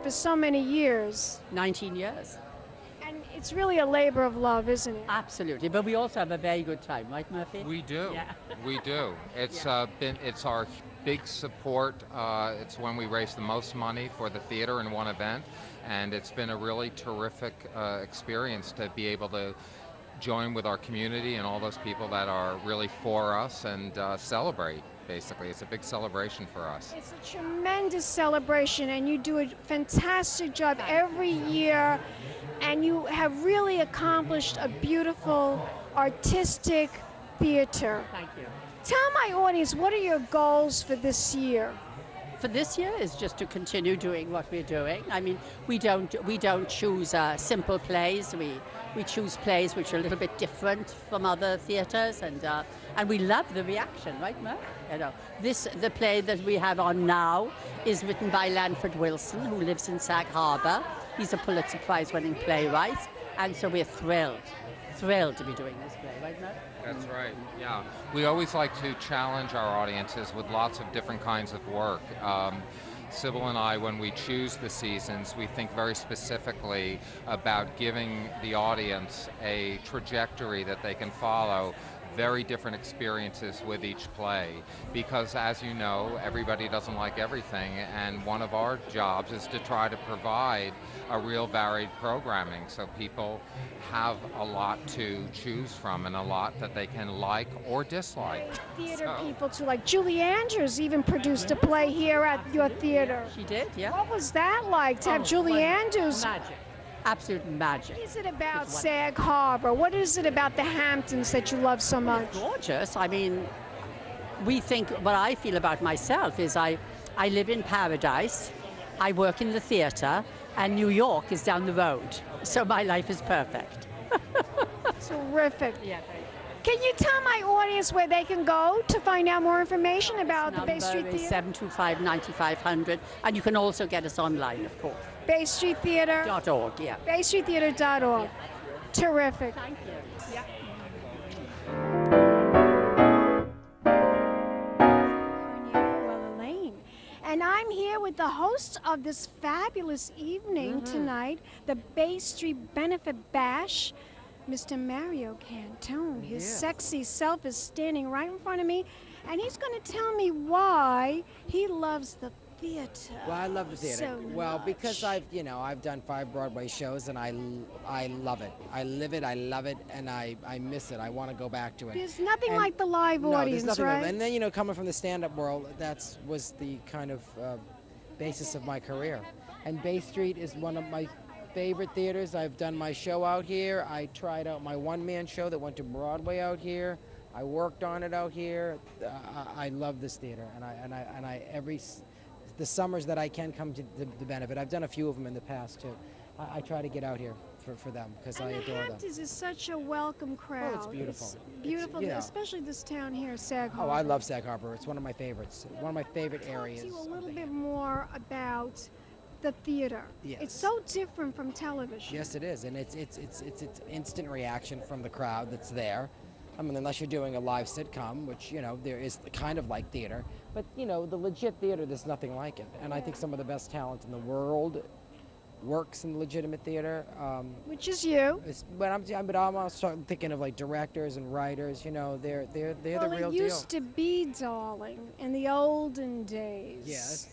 for so many years. 19 years. And it's really a labor of love, isn't it? Absolutely. But we also have a very good time, right, Murphy? We do. Yeah. We do. It's it's our big support. It's when we raise the most money for the theater in one event, and it's been a really terrific experience to be able to join with our community and all those people that are really for us and celebrate. Basically, it's a big celebration for us. It's a tremendous celebration, and you do a fantastic job every year, and you have really accomplished a beautiful artistic theater. Thank you. Tell my audience, what are your goals for this year? For this year is just to continue doing what we're doing. I mean, we don't choose simple plays. We choose plays which are a little bit different from other theatres, and we love the reaction, right, Merv? You know, the play that we have on now is written by Lanford Wilson, who lives in Sag Harbor. He's a Pulitzer Prize-winning playwright, and so we're thrilled to be doing this play, right, Merv? That's right, yeah. We always like to challenge our audiences with lots of different kinds of work. Sybil and I, when we choose the seasons, we think very specifically about giving the audience a trajectory that they can follow, very different experiences with each play, because as you know, everybody doesn't like everything, and one of our jobs is to try to provide a real varied programming so people have a lot to choose from and a lot that they can like or dislike. Theater people too, like Julie Andrews even produced a play here at your theater. She did, yeah. What was that like to have Julie Andrews? Magic. Absolute magic. What is it about Sag Harbor? What is it about the Hamptons that you love so much? It's gorgeous. I mean, what I feel about myself is I live in paradise, I work in the theater, and New York is down the road. So my life is perfect. Terrific. Yeah. Can you tell my audience where they can go to find out more information about the Bay Street Theater? 725-9500, and you can also get us online, of course. Bay Street Theater. .org, yeah. BayStreetTheater.org. Yeah. Terrific. Thank you. Yeah. Wellerlane. And I'm here with the host of this fabulous evening tonight, the Bay Street Benefit Bash, Mr. Mario Cantone. His sexy self is standing right in front of me, and he's going to tell me why he loves the theater. Well, I love the theater. So much. Because I've done 5 Broadway shows, and I love it. I live it, I love it, and I miss it. I want to go back to it. There's nothing like the live audience, there's nothing right? like, and then, coming from the stand-up world, that was the kind of basis of my career. And Bay Street is one of my favorite theaters. I've done my show out here. I tried out my one-man show that went to Broadway out here. I worked on it out here. I love this theater, and the summers that I can come to the Benefit. I've done a few of them in the past too. I try to get out here for them because I adore them. Hamptons is such a welcome crowd. Oh, it's beautiful. It's beautiful, especially this town here, Sag Harbor. Oh, I love Sag Harbor. It's one of my favorites. One of my favorite areas. Talk to you a little bit more about the theater. Yes. It's so different from television. Yes, it is, and it's instant reaction from the crowd that's there. I mean, unless you're doing a live sitcom, which, there is kind of like theater. But, the legit theater, there's nothing like it. And I think some of the best talent in the world works in legitimate theater. Which is you. But I'm also thinking of like directors and writers. They're the real deal. It used to be, darling, in the olden days. Yes.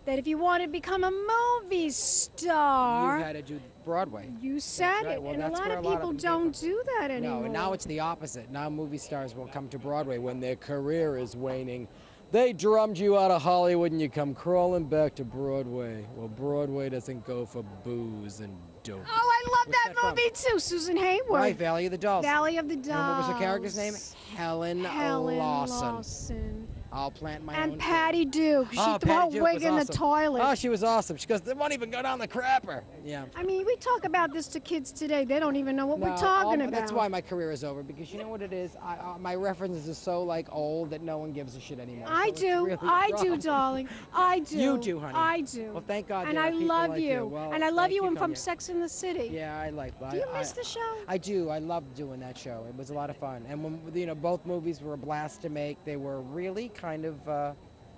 That if you wanted to become a movie star, you had to do Broadway. You said right. it, Well, and a that's lot where of a lot people of don't do that anymore. No, and now it's the opposite. Now movie stars will come to Broadway when their career is waning. They drummed you out of Hollywood and you come crawling back to Broadway. Well, Broadway doesn't go for booze and dope. Oh, I love What's that movie too, Susan Hayward. Right, Valley of the Dolls. Valley of the Dolls. And what was her character's name? Helen Lawson. Lawson. I'll plant my and own Patty Duke. She threw her Patty Duke wig was in the awesome. toilet. Oh, she was awesome. She goes, they won't even go down the crapper. Yeah. I mean, we talk about this to kids today. They don't even know what we're talking about. That's why my career is over, because you know what it is? My references are so old that no one gives a shit anymore. I do. Really I do, darling. I do. You do, honey. I do. Well, thank God. And there I are people love like you. Well, and I love you. I'm from Cognac. Sex in the City. Yeah, I like that. Do you miss the show? I do. I loved doing that show. It was a lot of fun. And when both movies were a blast to make, they were really kind of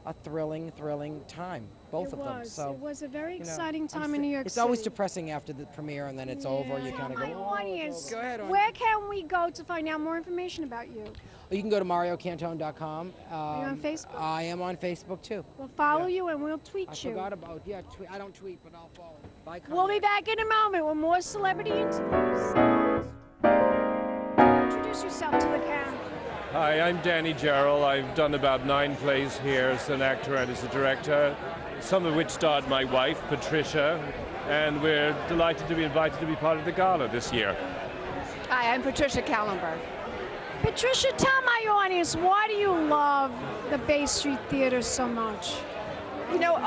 a thrilling time, both of them. So it was a very you know, exciting time in New York City. It's always depressing after the premiere, and then it's over. You kind of go, My oh, audience, go ahead. where can we go to find out more information about you? You can go to MarioCantone.com. Are you on Facebook? I am on Facebook too. We'll follow you and we'll tweet you. I forgot about, I don't tweet, but I'll follow. Bye, Cognac. We'll be back in a moment with more celebrity interviews. Introduce yourself to the camera. Hi, I'm Danny Gerald. I've done about 9 plays here as an actor and as a director, some of which starred my wife, Patricia, and we're delighted to be invited to be part of the gala this year. Hi, I'm Patricia Kallenberg. Patricia, tell my audience, why do you love the Bay Street Theater so much? You know,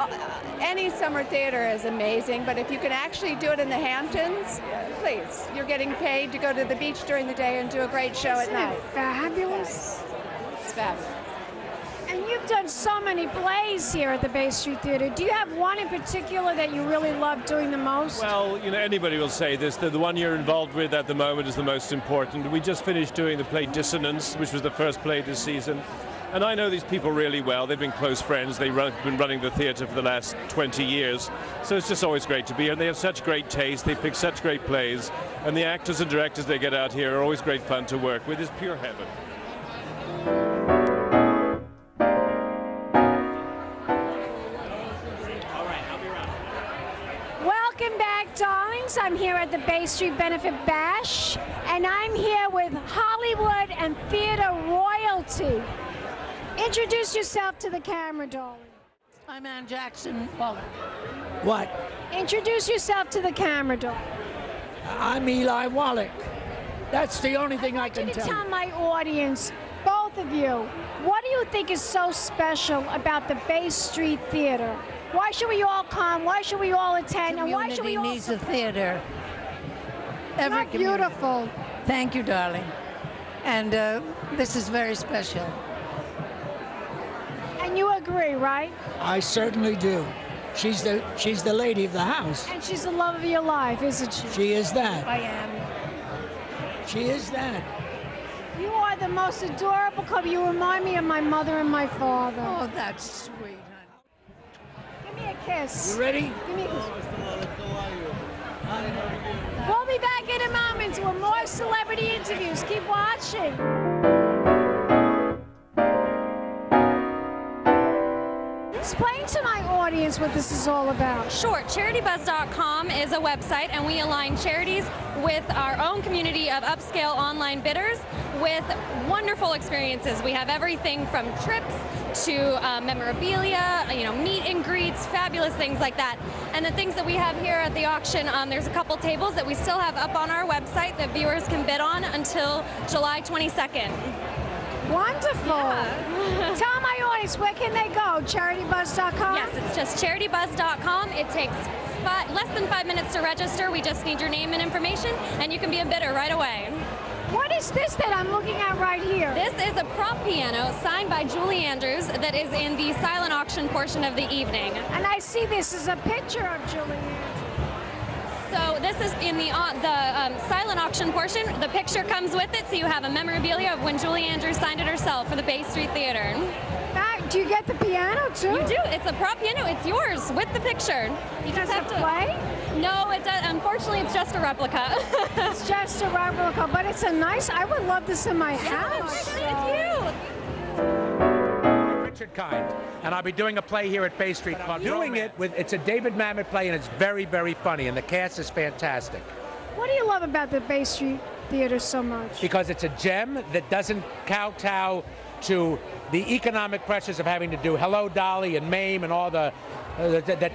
any summer theater is amazing, but if you can actually do it in the Hamptons, please. You're getting paid to go to the beach during the day and do a great show at night. Isn't it fabulous? Yes. It's fabulous. And you've done so many plays here at the Bay Street Theater. Do you have one in particular that you really love doing the most? Well, you know, anybody will say this, that the one you're involved with at the moment is the most important. We just finished doing the play Dissonance, which was the first play this season. And I know these people really well. They've been close friends. They've been running the theater for the last 20 years. So it's just always great to be here. And they have such great taste. They pick such great plays. And the actors and directors they get out here are always great fun to work with. It's pure heaven. Welcome back, darlings. I'm here at the Bay Street Benefit Bash, and I'm here with Hollywood and theater royalty. Introduce yourself to the camera, darling. I'm Ann Jackson Waller. What? Introduce yourself to the camera, darling. I'm Eli Wallach. That's the only thing I can Can you tell tell you. my audience, both of you, what do you think is so special about the Bay Street Theater? Why should we all come? Why should we all attend? And why should we all needs a support? theater. Every Not beautiful. Thank you, darling. And this is very special. And you agree, right? I certainly do. She's the lady of the house. And she's the love of your life, isn't she? She is that. I am. She is that. You are the most adorable couple. You remind me of my mother and my father. Oh, that's sweet, honey. Give me a kiss. You ready? Give me a kiss. We'll be back in a moment with more celebrity interviews. Keep watching. Explain to my audience what this is all about. Sure. CharityBuzz.com is a website, and we align charities with our own community of upscale online bidders with wonderful experiences. We have everything from trips to memorabilia, meet and greets, fabulous things like that. And the things that we have here at the auction, there's a couple tables that we still have up on our website that viewers can bid on until July 22nd. Wonderful. Yeah. Tell my audience, where can they go? CharityBuzz.com? Yes, it's just CharityBuzz.com. It takes less than 5 minutes to register. We just need your name and information, and you can be a bidder right away. What is this that I'm looking at right here? This is a prop piano signed by Julie Andrews that is in the silent auction portion of the evening. And I see this is a picture of Julie Andrews. So this is in the silent auction portion. The picture comes with it, so you have a memorabilia of when Julie Andrews signed it herself for the Bay Street Theater. Do you get the piano too? You do. It's a prop piano. It's yours with the picture. You just have to play? No, it does. Unfortunately, it's just a replica. It's just a replica, but it's a nice. I would love this in my house. It's you. Richard Kind, and I'll be doing a play here at Bay Street called it's a David Mamet play, and it's very, very funny, and the cast is fantastic. What do you love about the Bay Street Theater so much? Because it's a gem that doesn't kowtow to the economic pressures of having to do Hello Dolly and MAME and all that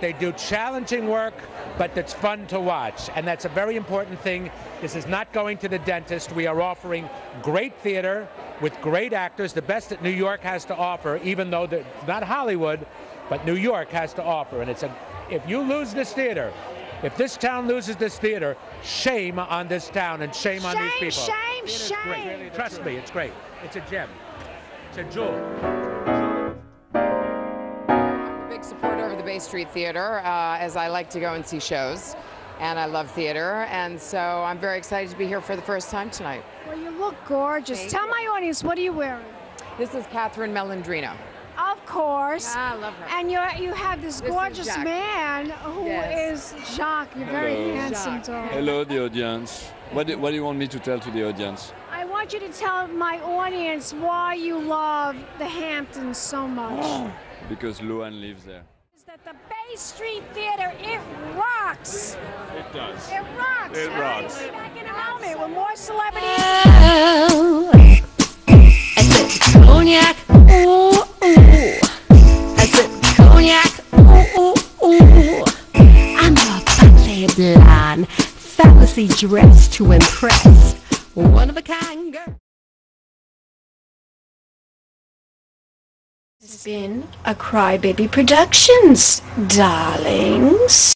they do challenging work, but that's fun to watch, and that's a very important thing. This is not going to the dentist. We are offering great theater with great actors, the best that New York has to offer, even though it's not Hollywood, but New York has to offer. And if you lose this theater, if this town loses this theater, shame on this town and shame on these people. Shame. Trust me, it's great. It's a gem. It's a jewel. I'm a big supporter of the Bay Street Theater, as I like to go and see shows. And I love theater, and so I'm very excited to be here for the first time tonight. Well, you look gorgeous. Tell my audience, what are you wearing? This is Catherine Melandrino. Of course. Ah, I love her. And you have this This is gorgeous Jacques. man who Yes. is Jacques. You're very Hello. handsome, Jacques. dog. Hello, the audience. What do you want me to tell to the audience? I want you to tell my audience why you love the Hamptons so much. Because Luan lives there. Is that the Bay Street Theater, it rocks. It does. It rocks. It rocks. We'll be back in a moment with more celebrities. I sip cognac, ooh, ooh. I sip cognac, ooh, ooh, ooh. I'm a bubbly blonde, fabulously dressed to impress. One of a kind girl. This has been a Crybaby Productions, darlings.